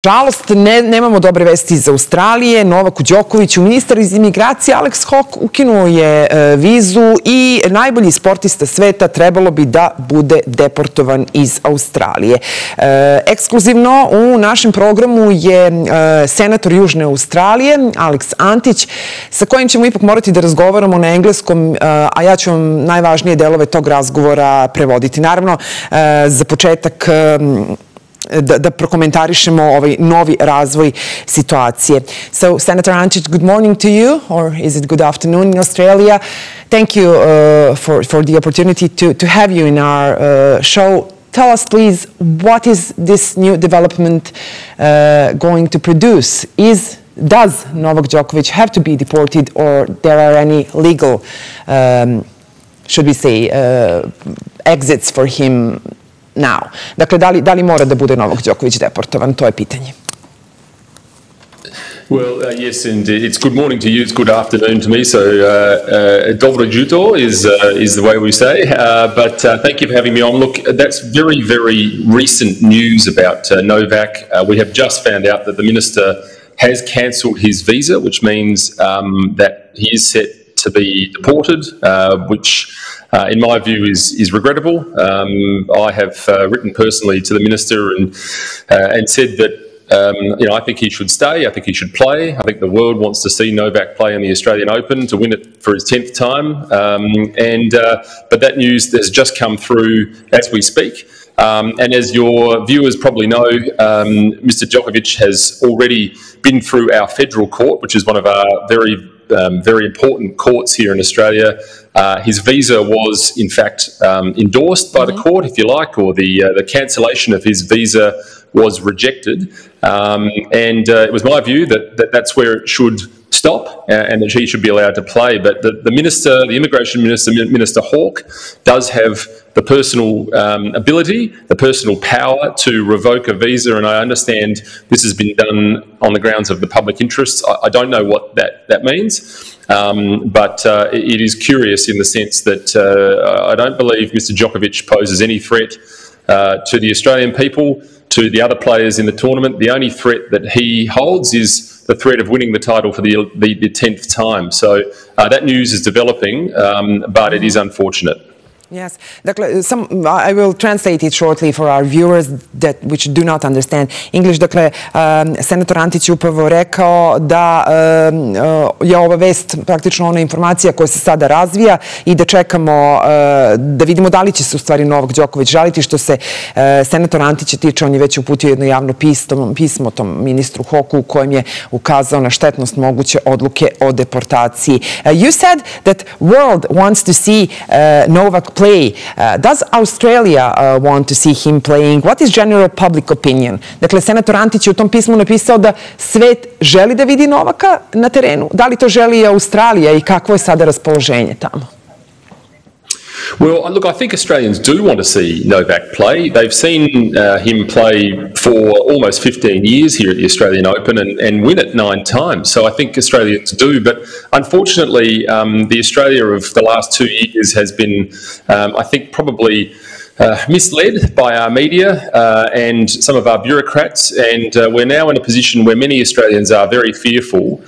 Nažalost, nemamo dobre vesti iz Australije. Novaku Đokoviću, ministar iz imigracije Alex Hawke, ukinuo je vizu i najbolji sportista sveta trebalo bi da bude deportovan iz Australije. Ekskluzivno u našem programu je senator Južne Australije, Alex Antić, sa kojim ćemo ipak morati da razgovaramo na engleskom, a ja ću vam najvažnije delove tog razgovora prevoditi. Naravno, za početak da prokomentarišemo ovaj novi razvoj situacije. So, Senator Antic, good morning to you, or is it good afternoon in Australia? Thank you for the opportunity to have you in our show. Tell us, please, what is this new development going to produce? Does Novak Djokovic have to be deported, or there are any legal, should we say, exits for him now? Dakle, da li mora da bude Novak Djokovic deportovan? To je pitanje. Well, yes, and it's good morning to you. It's good afternoon to me. So, dobro jutro is the way we say. But thank you for having me on. Look, that's very, very recent news about Novak. We have just found out that the minister has cancelled his visa, which means that he is set to be deported, which in my view is regrettable. I have written personally to the minister and said that I think he should stay. I think he should play. I think the world wants to see Novak play in the Australian Open to win it for his 10th time. But that news has just come through as we speak. And as your viewers probably know, Mr. Djokovic has already been through our federal court, which is one of our very important courts here in Australia. His visa was, in fact, endorsed by the court, if you like, or the cancellation of his visa was rejected. It was my view that that's where it should stop and that he should be allowed to play. But the minister, the immigration minister, Minister Hawke, does have the personal ability, the personal power to revoke a visa, and I understand this has been done on the grounds of the public interest. I don't know what that means, but it is curious in the sense that I don't believe Mr. Djokovic poses any threat to the Australian people, to the other players in the tournament. The only threat that he holds is the threat of winning the title for the 10th time. So that news is developing, but it is unfortunate. Yes. Dakle, I will translate it shortly for our viewers which do not understand English. Dakle, senator Antić je upravo rekao da je ova vest praktično ona informacija koja se sada razvija i da čekamo da vidimo da li će se u stvari Novak Djokovic žaliti. Što se senator Antića tiče, on je već uputio jedno javno pismo tom ministru Hawkeu u kojem je ukazao na štetnost moguće odluke o deportaciji. You said that world wants to see Novak play. Does Australia want to see him playing? What is general public opinion? Dakle, senator Antić je u tom pismu napisao da svet želi da vidi Novaka na terenu. Da li to želi i Australija i kakvo je sada raspoloženje tamo? Well, look, I think Australians do want to see Novak play. They've seen him play for almost 15 years here at the Australian Open and win it 9 times. So I think Australians do. But unfortunately, the Australia of the last 2 years has been, I think, probably misled by our media and some of our bureaucrats. And we're now in a position where many Australians are very fearful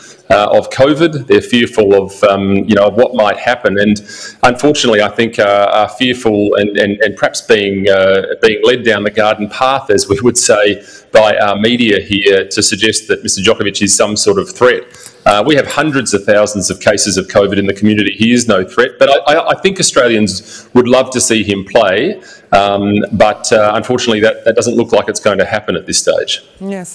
of COVID. They're fearful of of what might happen, and unfortunately, I think are fearful and perhaps being led down the garden path, as we would say, by our media here to suggest that Mr. Djokovic is some sort of threat. We have hundreds of thousands of cases of COVID in the community. He is no threat, but I think Australians would love to see him play, but unfortunately that doesn't look like it's going to happen at this stage. Yes.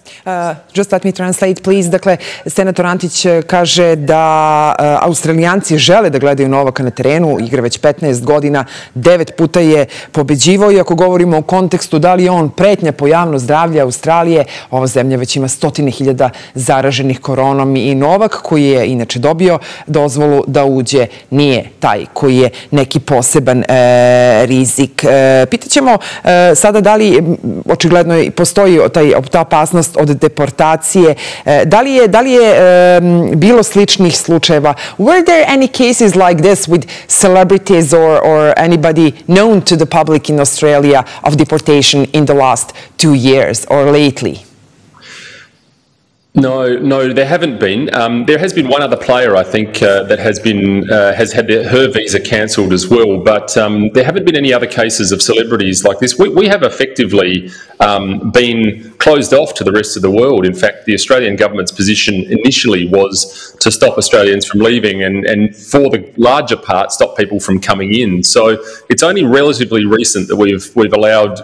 Just let me translate, please. Dakle, senator Antić kaže da Australijanci žele da gledaju Novaka na terenu, igra već 15 godina, 9 puta je pobeđivao i ako govorimo o kontekstu da li je on pretnja po javno zdravlje Australije, ova zemlja već ima 100.000 zaraženih koronom i Novak, koji je inače dobio dozvolu da uđe, nije taj koji je neki poseban rizik. Pitaćemo sada da li očigledno postoji ta opasnost od deportacije, da li je bilo sličnih slučajeva. Were there any cases like this with celebrities or anybody known to the public in Australia of deportation in the last 2 years or lately? No, there haven't been. There has been one other player, I think, that has had her visa cancelled as well. But there haven't been any other cases of celebrities like this. We have effectively been closed off to the rest of the world. In fact, the Australian government's position initially was to stop Australians from leaving and for the larger part, stop people from coming in. So it's only relatively recent that we've allowed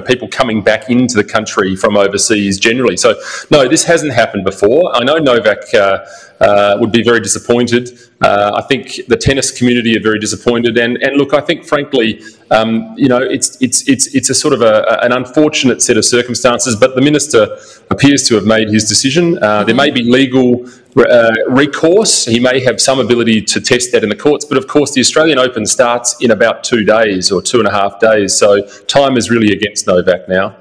people coming back into the country from overseas generally. So, no, this hasn't happened before. I know NOVAK would be very disappointed. I think the tennis community are very disappointed. And look, I think, frankly, it's a sort of an unfortunate set of circumstances, but the minister appears to have made his decision. There may be legal recourse. He may have some ability to test that in the courts, but of course the Australian Open starts in about 2 days or 2.5 days, so time is really against Novak now.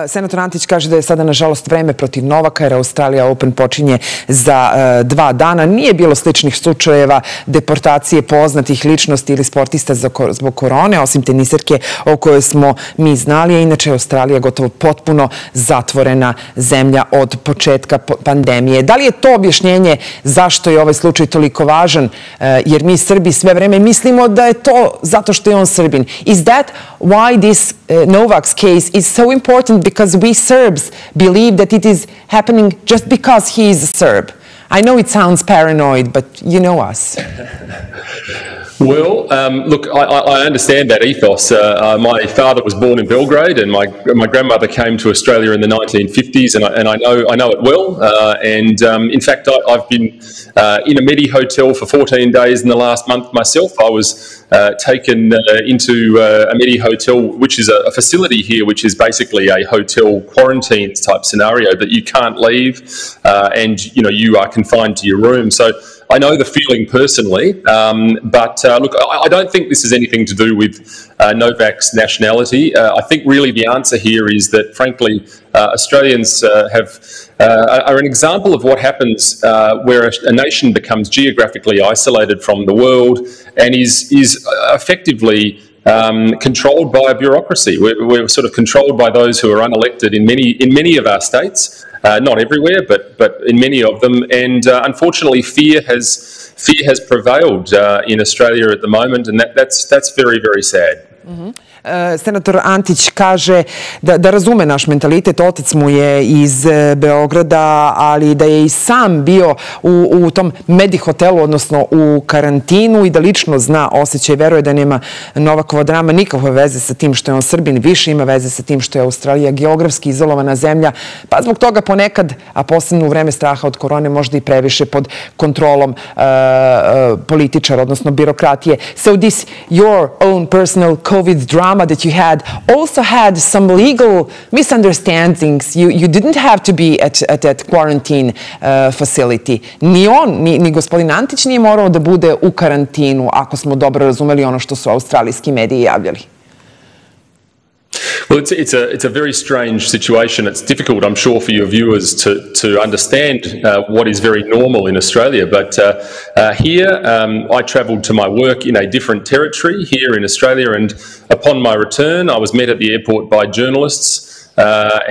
Senator Antić kaže da je sada nažalost vreme protiv Novaka jer Australia Open počinje za 2 dana. Nije bilo sličnih slučajeva deportacije poznatih ličnosti ili sportista zbog korone, osim teniserke o kojoj smo mi znali, a inače Australija gotovo potpuno zatvorena zemlja od početka pandemije. Da li je to objašnjenje zašto je ovaj slučaj toliko važan, jer mi Srbi sve vreme mislimo da je to zato što je on Srbin? Is that why this Novak's case is so important? Because we Serbs believe that it is happening just because he is a Serb. I know it sounds paranoid, but you know us. Well, look, I understand that ethos. My father was born in Belgrade, and my grandmother came to Australia in the 1950s, and I know it well. In fact, I've been in a Medi hotel for 14 days in the last month myself. I was taken into a Medi hotel, which is a facility here, which is basically a hotel quarantine type scenario, but you can't leave, and you are confined to your room. So I know the feeling personally, but look, I don't think this has anything to do with Novak's nationality. I think really the answer here is that, frankly, Australians are an example of what happens where a nation becomes geographically isolated from the world and is effectively controlled by a bureaucracy. We're sort of controlled by those who are unelected in many of our states. Not everywhere, but in many of them, and unfortunately, fear has prevailed in Australia at the moment, and that's very, very sad. Senator Antić kaže da razume naš mentalitet, otac mu je iz Beograda, ali da je i sam bio u tom Medi hotelu, odnosno u karantinu, i da lično zna osjećaj, veruje da nema Novakova drama nikakve veze sa tim što je on Srbin, više ima veze sa tim što je Australija geografski izolovana zemlja, pa zbog toga ponekad, a posebno u vreme straha od korone, možda i previše pod kontrolom političara, odnosno birokratije. So this, your own personal COVID drama that you had also had some legal misunderstandings. You didn't have to be at that quarantine facility. Ni on, ni gospodin Antić nije morao da bude u karantinu, ako smo dobro razumeli ono što su australijski mediji javljali. Well, it's a very strange situation. It's difficult, I'm sure, for your viewers to understand what is very normal in Australia. But here, I travelled to my work in a different territory here in Australia, and upon my return, I was met at the airport by journalists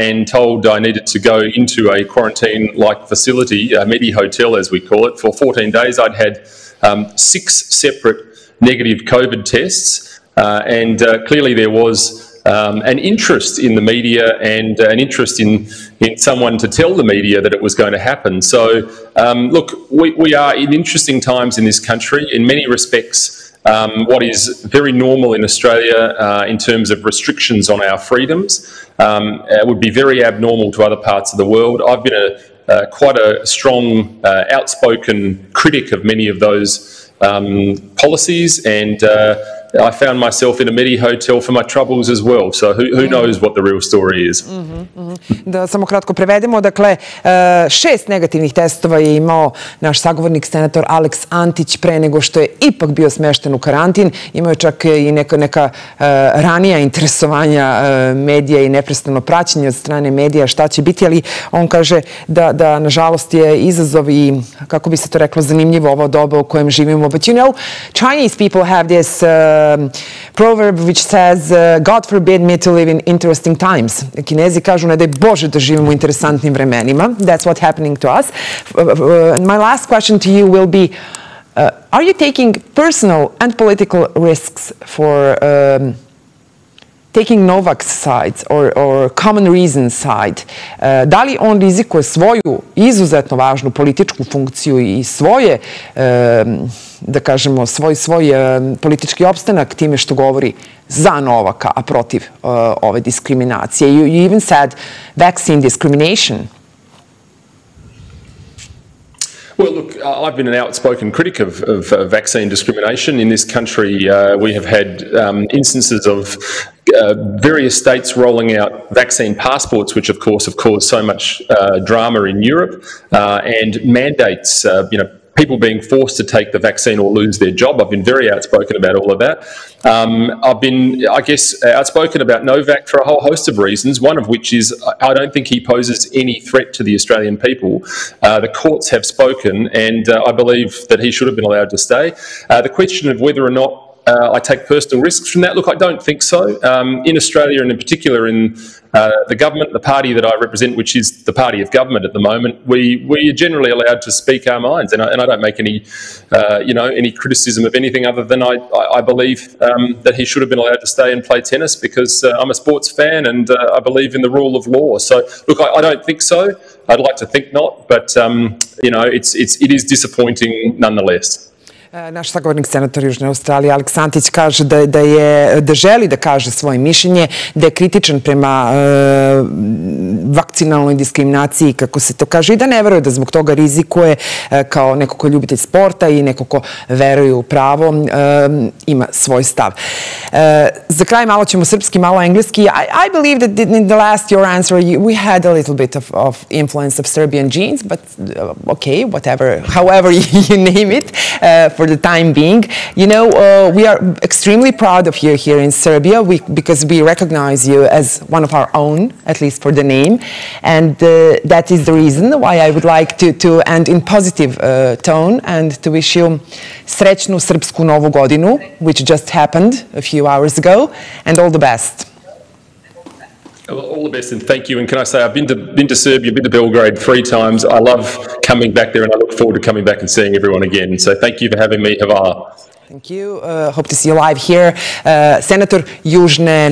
and told I needed to go into a quarantine-like facility, a Medi hotel as we call it, for 14 days. I'd had 6 separate negative COVID tests, and clearly there was an interest in the media and an interest in someone to tell the media that it was going to happen. So, look, we are in interesting times in this country. In many respects, what is very normal in Australia in terms of restrictions on our freedoms would be very abnormal to other parts of the world. I've been quite a strong, outspoken critic of many of those policies, and I found myself in a Medi hotel for my troubles as well. So who knows what the real story is. Da samo kratko prevedemo, dakle 6 negativnih testova je imao naš sagovornik senator Alex Antić pre nego što je ipak bio smešten u karantin. Imao je čak i neka ranija interesovanja medija i neprestano praćenje od strane medija šta će biti, ali on kaže da nažalost je izazov i, kako bi se to reklo, zanimljivo ovo doba u kojem živimo. But you know, Chinese people have this proverb which says, God forbid me to live in interesting times. Kinezi kažu, ne daj Bože da živimo u interesantnim vremenima. That's what's happening to us. My last question to you will be, are you taking personal and political risks for taking NOVAK's side or common reason's side? Da li on rizikuje svoju izuzetno važnu političku funkciju i svoje, da kažemo, svoj politički opstanak time što govori za NOVAKa, a protiv ove diskriminacije? You even said vaccine discrimination. Well, look, I've been an outspoken critic of vaccine discrimination. In this country, we have had instances of various states rolling out vaccine passports, which of course have caused so much drama in Europe, and mandates, people being forced to take the vaccine or lose their job. I've been very outspoken about all of that. I've been, I guess, outspoken about NOVAK for a whole host of reasons, one of which is I don't think he poses any threat to the Australian people. The courts have spoken, and I believe that he should have been allowed to stay. The question of whether or not I take personal risks from that, look, I don't think so. In Australia, and in particular in the government, the party that I represent, which is the party of government at the moment, we are generally allowed to speak our minds, and I don't make any, any criticism of anything other than I believe that he should have been allowed to stay and play tennis because I'm a sports fan and I believe in the rule of law. So, look, I don't think so. I'd like to think not, but it is disappointing nonetheless. Naš sagovornik, senator Južne Australije, Alex Antić, kaže da želi da kaže svoje mišljenje, da je kritičan prema vakcinalnoj diskriminaciji, kako se to kaže, i da ne veruje da zbog toga rizikuje kao neko ko je ljubitelj sporta i neko ko veruje u pravo, ima svoj stav. Za kraj malo ćemo srpski, malo engleski. I believe that in the last your answer we had a little bit of influence of Serbian genes, but okay, whatever, however you name it, for the time being. We are extremely proud of you here in Serbia because we recognize you as one of our own, at least for the name, and that is the reason why I would like to end in positive tone and to wish you srećnu srpsku novu godinu, which just happened a few hours ago, and all the best. All the best, and thank you. And can I say, I've been to Serbia, been to Belgrade 3 times. I love coming back there, and I look forward to coming back and seeing everyone again. So thank you for having me. Hvala. Thank you. Hope to see you live here. Senator Južne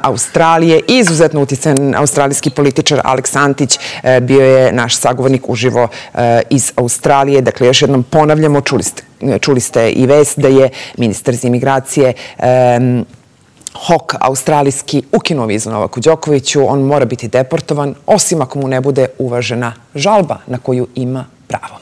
Australije, izuzetno uticajan australijski političar Alex Antić bio je naš sagovornik uživo iz Australije. Dakle, još jednom ponavljamo, čuli ste i vest da je ministar za imigracije Hok australijski ukinuo vizu Novaku Đokoviću. On mora biti deportovan, osim ako mu ne bude uvažena žalba na koju ima pravo.